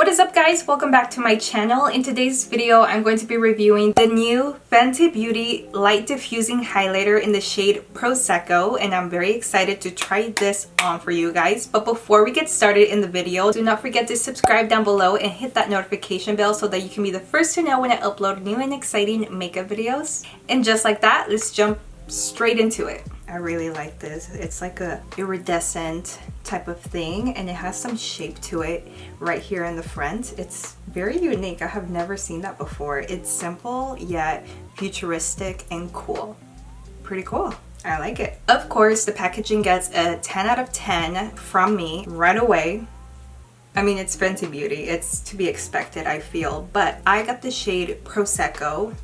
What is up guys? Welcome back to my channel. In today's video, I'm going to be reviewing the new Fenty Beauty Light Diffusing Highlighter in the shade Prosecco, and I'm very excited to try this on for you guys. But before we get started in the video, do not forget to subscribe down below and hit that notification bell so that you can be the first to know when I upload new and exciting makeup videos. And just like that, let's jump straight into it. I really like this. It's like a iridescent type of thing, and it has some shape to it right here in the front. It's very unique. I have never seen that before. It's simple yet futuristic and cool. Pretty cool. I like it. Of course, the packaging gets a 10 out of 10 from me right away. I mean, it's Fenty Beauty. It's to be expected, I feel. But I got the shade Prosecco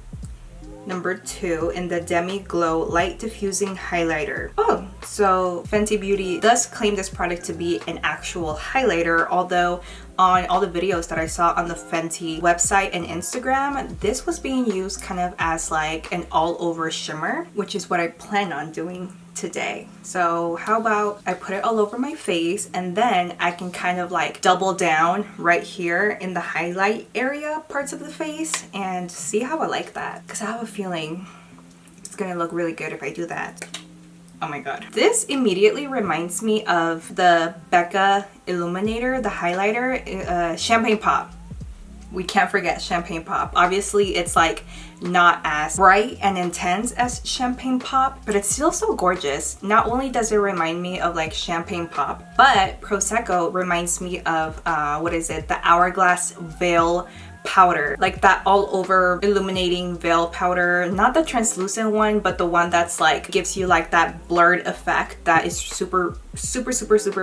number 2 in the Demi Glow Light Diffusing Highlighter. Oh, so Fenty Beauty does claim this product to be an actual highlighter, although on all the videos that I saw on the Fenty website and Instagram, this was being used kind of as like an all-over shimmer, which is what I plan on doing today. So how about I put it all over my face, and then I can kind of like double down right here in the highlight area parts of the face and see how I like that, because I have a feeling it's gonna look really good if I do that. Oh my god. This immediately reminds me of the Becca Illuminator, the highlighter, Champagne Pop. We can't forget Champagne Pop. Obviously, it's like not as bright and intense as Champagne Pop, but it's still so gorgeous. Not only does it remind me of like Champagne Pop, but Prosecco reminds me of, what is it? The Hourglass Veil powder, like that all over illuminating veil powder, not the translucent one, but the one that's like gives you like that blurred effect that is super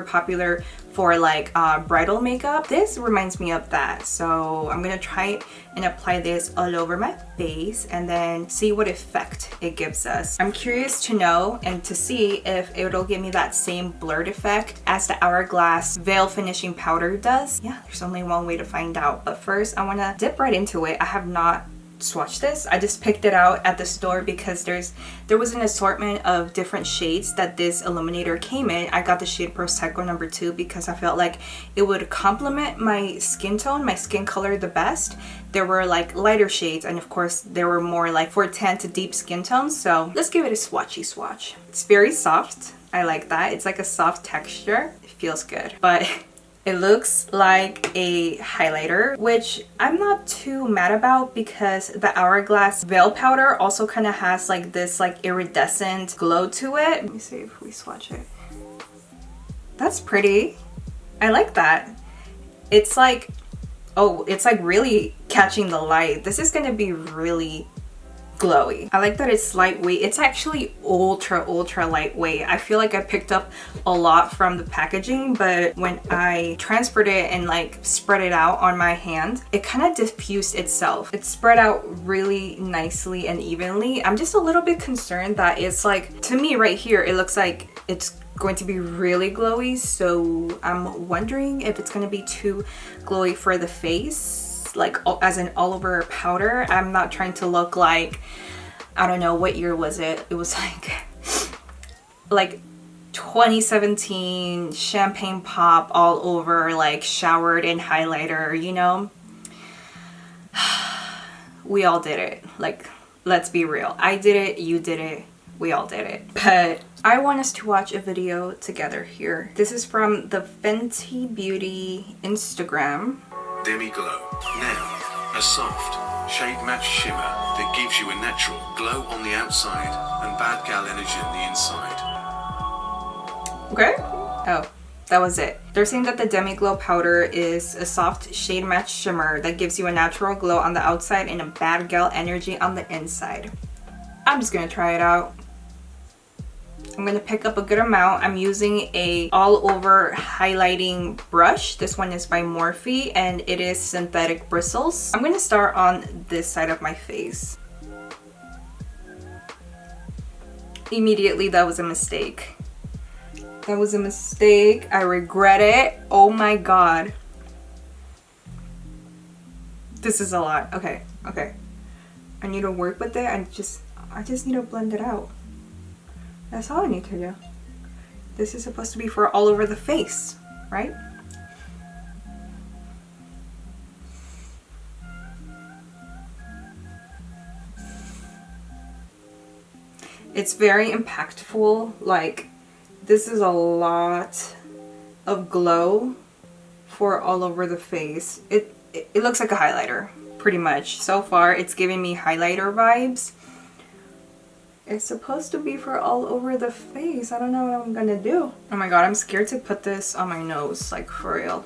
popular for like bridal makeup. This reminds me of that, so I'm gonna try it and apply this all over my face and then see what effect it gives us. I'm curious to know and to see if it'll give me that same blurred effect as the Hourglass veil finishing powder does. Yeah, there's only one way to find out, but first I want to dip right into it. I have not swatched this. I just picked it out at the store because there was an assortment of different shades that this illuminator came in. I got the shade Prosecco number 2 because I felt like it would complement my skin tone, my skin color the best. There were like lighter shades, and of course there were more like for tan to deep skin tones. So let's give it a swatchy swatch. It's very soft. I like that. It's like a soft texture. It feels good, but it looks like a highlighter, which I'm not too mad about because the Hourglass veil powder also kind of has like this like iridescent glow to it. Let me see if we swatch it. That's pretty. I like that. It's like, oh, it's like really catching the light. This is gonna be really glowy. I like that it's lightweight. It's actually ultra lightweight. I feel like I picked up a lot from the packaging, but when I transferred it and like spread it out on my hand, it kind of diffused itself. It spread out really nicely and evenly. I'm just a little bit concerned that it's like, to me right here, it looks like it's going to be really glowy, so I'm wondering if it's going to be too glowy for the face, like as an all over powder. I'm not trying to look like, I don't know, what year was it? It was like 2017 Champagne Pop all over, like showered in highlighter, you know? We all did it. Like, let's be real. I did it, you did it, we all did it. But I want us to watch a video together here. This is from the Fenty Beauty Instagram. Demi Glow. Now, a soft, shade-matched shimmer that gives you a natural glow on the outside and bad gal energy on the inside. Okay. Oh, that was it. They're saying that the Demi Glow powder is a soft, shade-matched shimmer that gives you a natural glow on the outside and a bad gal energy on the inside. I'm just gonna try it out. I'm gonna pick up a good amount. I'm using a all over highlighting brush. This one is by Morphe and it is synthetic bristles. I'm gonna start on this side of my face. Immediately, that was a mistake. That was a mistake. I regret it. Oh my god. This is a lot. Okay. I need to work with it. I just need to blend it out. That's all I need to do. This is supposed to be for all over the face, right? It's very impactful. Like, this is a lot of glow for all over the face. It looks like a highlighter, pretty much. So far, it's giving me highlighter vibes. It's supposed to be for all over the face. I don't know what I'm gonna do. Oh my god, I'm scared to put this on my nose, like for real.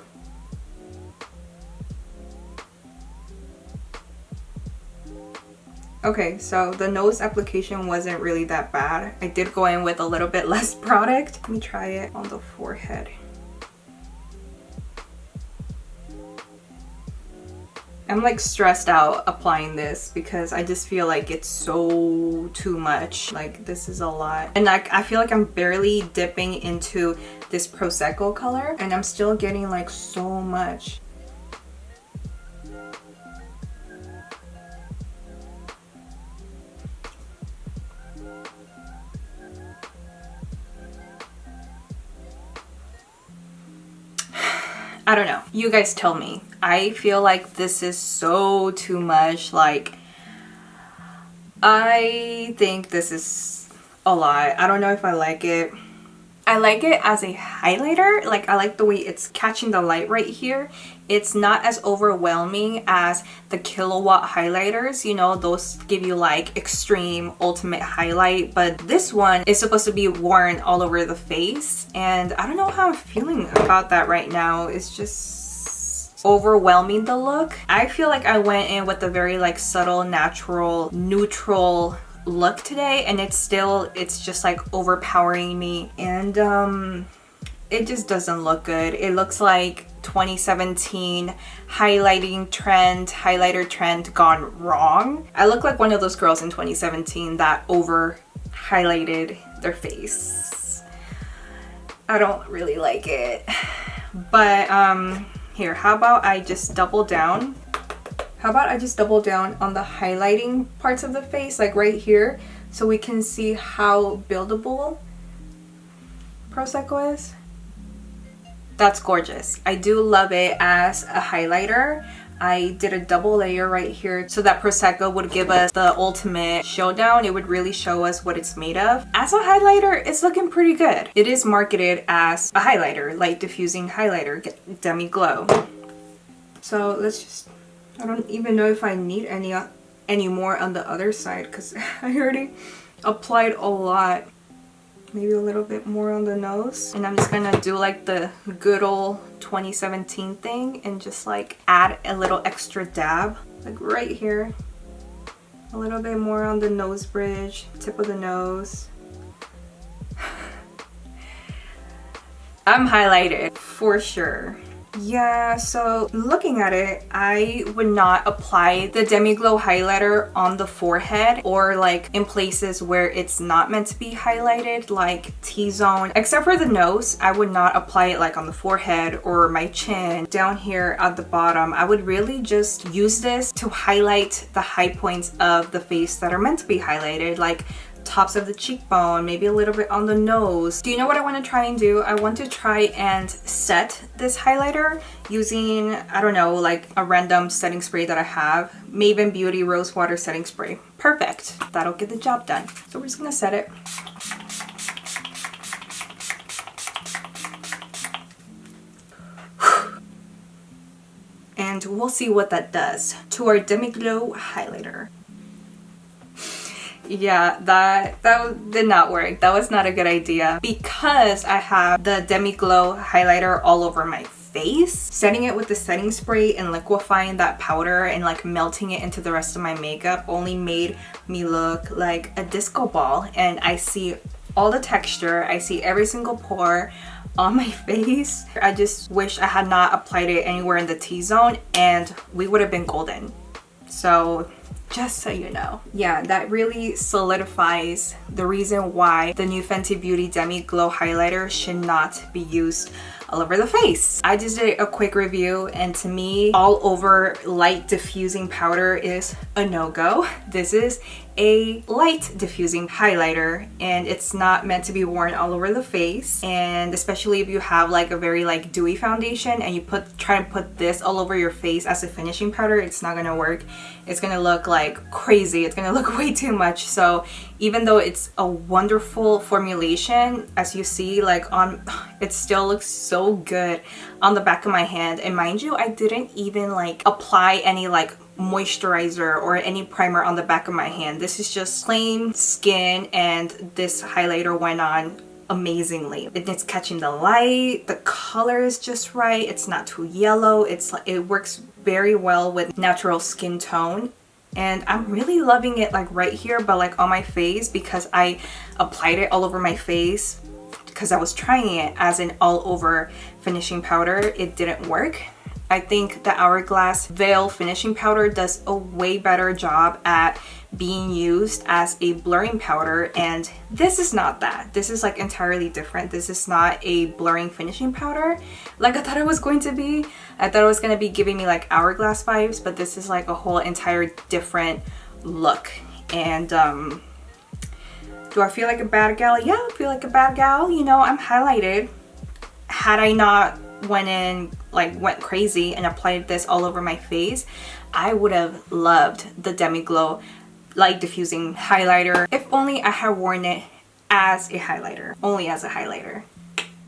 Okay, so the nose application wasn't really that bad. I did go in with a little bit less product. Let me try it on the forehead. I'm like stressed out applying this because I just feel like it's so too much. Like, this is a lot. And like, I feel like I'm barely dipping into this Prosecco color and I'm still getting like so much. I don't know. You guys tell me. I feel like this is so too much. Like, I think this is a lot. I don't know if I like it. I like it as a highlighter. Like, I like the way it's catching the light right here. It's not as overwhelming as the kilowatt highlighters. You know, those give you like extreme ultimate highlight. But this one is supposed to be worn all over the face. And I don't know how I'm feeling about that right now. It's just overwhelming, the look. I feel like I went in with a very like subtle, natural, neutral look today, and it's just like overpowering me, and it just doesn't look good. It looks like 2017 highlighter trend gone wrong. I look like one of those girls in 2017 that over highlighted their face. I don't really like it, but here, how about I just double down? How about I just double down on the highlighting parts of the face, like right here, so we can see how buildable Prosecco is. That's gorgeous. I do love it as a highlighter. I did a double layer right here so that Prosecco would give us the ultimate showdown. It would really show us what it's made of. As a highlighter, it's looking pretty good. It is marketed as a highlighter, light diffusing highlighter, Demi Glow. So let's just, I don't even know if I need any more on the other side because I already applied a lot. Maybe a little bit more on the nose. And I'm just gonna do like the good old 2017 thing and just like add a little extra dab. Like right here. A little bit more on the nose bridge, tip of the nose. I'm highlighted for sure. Yeah, so looking at it, I would not apply the Demi Glow highlighter on the forehead or like in places where it's not meant to be highlighted, like T-zone. Except for the nose, I would not apply it like on the forehead or my chin. Down here at the bottom, I would really just use this to highlight the high points of the face that are meant to be highlighted, like tops of the cheekbone, maybe a little bit on the nose. Do you know what I want to try and do? I want to try and set this highlighter using, I don't know, like a random setting spray that I have. Maven Beauty Rose Water Setting Spray. Perfect. That'll get the job done. So we're just gonna set it. And we'll see what that does to our Demi Glow highlighter. Yeah, that did not work. That was not a good idea because I have the Demi Glow highlighter all over my face. Setting it with the setting spray and liquefying that powder and like melting it into the rest of my makeup only made me look like a disco ball, and I see all the texture. I see every single pore on my face. I just wish I had not applied it anywhere in the T-zone and we would have been golden. So just so you know. Yeah, that really solidifies the reason why the new Fenty Beauty Demi Glow Highlighter should not be used all over the face. I just did a quick review, and to me, all over light diffusing powder is a no-go. This is a light diffusing highlighter and it's not meant to be worn all over the face, and especially if you have like a very like dewy foundation and you try and put this all over your face as a finishing powder, it's not gonna work. It's gonna look like crazy. It's gonna look way too much. So even though it's a wonderful formulation, as you see, like on, it still looks so good on the back of my hand. And mind you, I didn't even like apply any like moisturizer or any primer on the back of my hand. This is just plain skin, and this highlighter went on amazingly. It's catching the light, the color is just right, it's not too yellow, it works very well with natural skin tone. And I'm really loving it like right here, but like on my face, because I applied it all over my face because I was trying it as an all over finishing powder. It didn't work. I think the Hourglass Veil finishing powder does a way better job at being used as a blurring powder, and this is not that. This is like entirely different. This is not a blurring finishing powder like I thought it was going to be. I thought it was going to be giving me like Hourglass vibes, but this is like a whole entire different look. And do I feel like a bad gal? Yeah, I feel like a bad gal. You know, I'm highlighted. Had I not went crazy and applied this all over my face, I would have loved the Demi Glow Light Diffusing Highlighter if only I had worn it as a highlighter, only as a highlighter.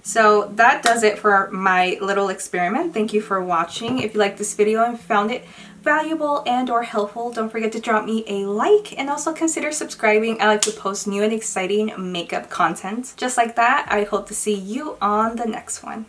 So that does it for my little experiment. Thank you for watching. If you liked this video and found it valuable and or helpful, don't forget to drop me a like, and also consider subscribing. I like to post new and exciting makeup content just like that. I hope to see you on the next one.